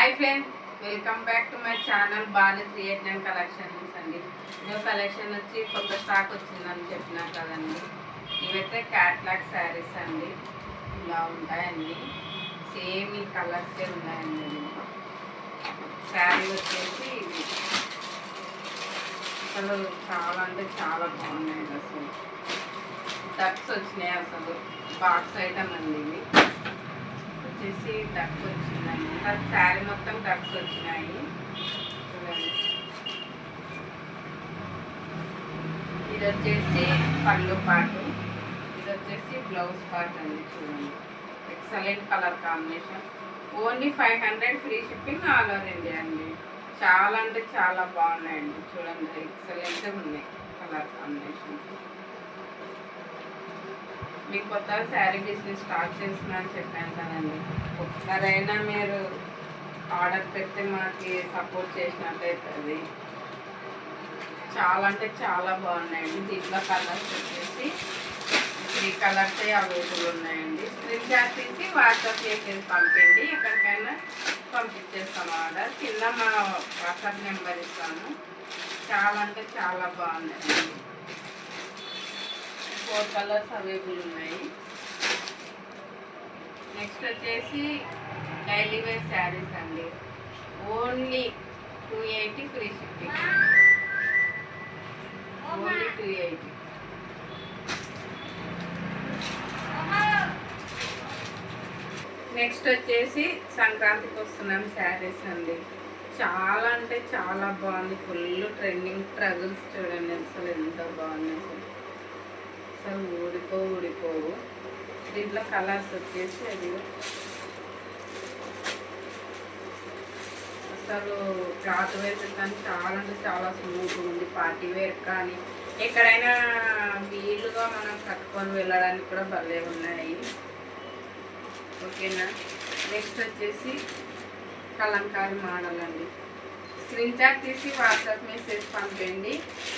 Hi friends, welcome back to my channel Bhanu creative collections అండి. New collection వచ్చి కొత్త stock వచ్చిందని చెప్పినా కదండి. ఇవైతే క్యాట్లాగ్ శారీస్ అండి. ఇలా ఉంటాయండి, సేమ్ ఈ కలర్సే ఉన్నాయండి. శారీ వచ్చేసి అసలు చాలా అంటే చాలా బాగున్నాయి. అసలు డక్స్ వచ్చినాయి, అసలు బాక్స్ ఐటమ్ అండి. ఇవి వచ్చేసి డక్స్ వచ్చినాయి, శారీ మొత్తం డక్స్ వచ్చినాయి. చూడండి, ఇది వచ్చేసి పళ్ళు పాటు, ఇది వచ్చేసి బ్లౌజ్ పార్ట్ అండి. చూడండి, excellent colour combination. Only 500 free shipping all over India అండి. చాలా అంటే చాలా బాగున్నాయండి. చూడండి, ఎక్సలెంట్గా ఉన్నాయి కలర్ కాంబినేషన్. మీకు కొత్త శారీ బిజినెస్ స్టార్ట్ చేస్తున్నా అని చెప్పాను కదండి. ఒక్కసారైనా మీరు ఆర్డర్ పెడితే మాకు సపోర్ట్ చేసినట్టయితుంది. చాలా అంటే చాలా బాగున్నాయండి. దీంట్లో కలర్స్ వచ్చేసి 3 కలర్స్ అవైలబుల్ ఉన్నాయండి. స్క్రీన్ షాట్ తీసి వాట్సాప్ చేసేసి పంపిండి, ఎక్కడికైనా పంపించేస్తాం ఆర్డర్. కింద మా వాట్సాప్ నెంబర్ ఇస్తాను. చాలా అంటే చాలా బాగున్నాయండి. 4 కలర్స్ అవైలబుల్ ఉన్నాయి. నెక్స్ట్ వచ్చేసి డైలీ వేర్ శారీస్ అండి. Only 280 free shipping. Only 280. Next వచ్చేసి సంక్రాంతికి వస్తున్నాం శారీస్ అండి. చాలా అంటే చాలా బాగుంది. ఫుల్ ట్రెండింగ్ ట్రగుల్స్ చూడండి, అసలు ఎంత బాగున్నాయి. అసలు ఊడిపోవు. దీంట్లో కలర్స్ వచ్చేసి అది అసలు క్లాత్ వేర్ కానీ చాలా అంటే చాలా స్మూత్గా ఉంది. పార్టీ వేర్ కానీ ఎక్కడైనా వీలుగా మనం కట్టుకొని వెళ్ళడానికి కూడా భలే ఉన్నాయి. ఓకేనా. నెక్స్ట్ వచ్చేసి కలంకారీ మోడల్ అండి. స్క్రీన్ షాట్ తీసి వాట్సాప్ మెసేజ్ పంపండి,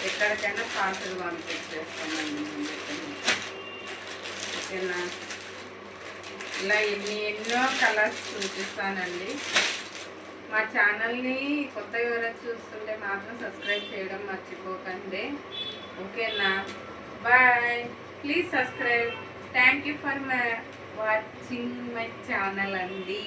ఎక్కడికైనా పార్సల్ పంపించేస్తామండి. ఓకేనా. ఇలా ఎన్నో కలర్స్ చూపిస్తానండి. మా ఛానల్ని కొత్తగా ఎవరైనా చూస్తుంటే మాత్రం సబ్స్క్రైబ్ చేయడం మర్చిపోకండి. ఓకేనా. Bye, please subscribe. Thank you for watching my channel అండి.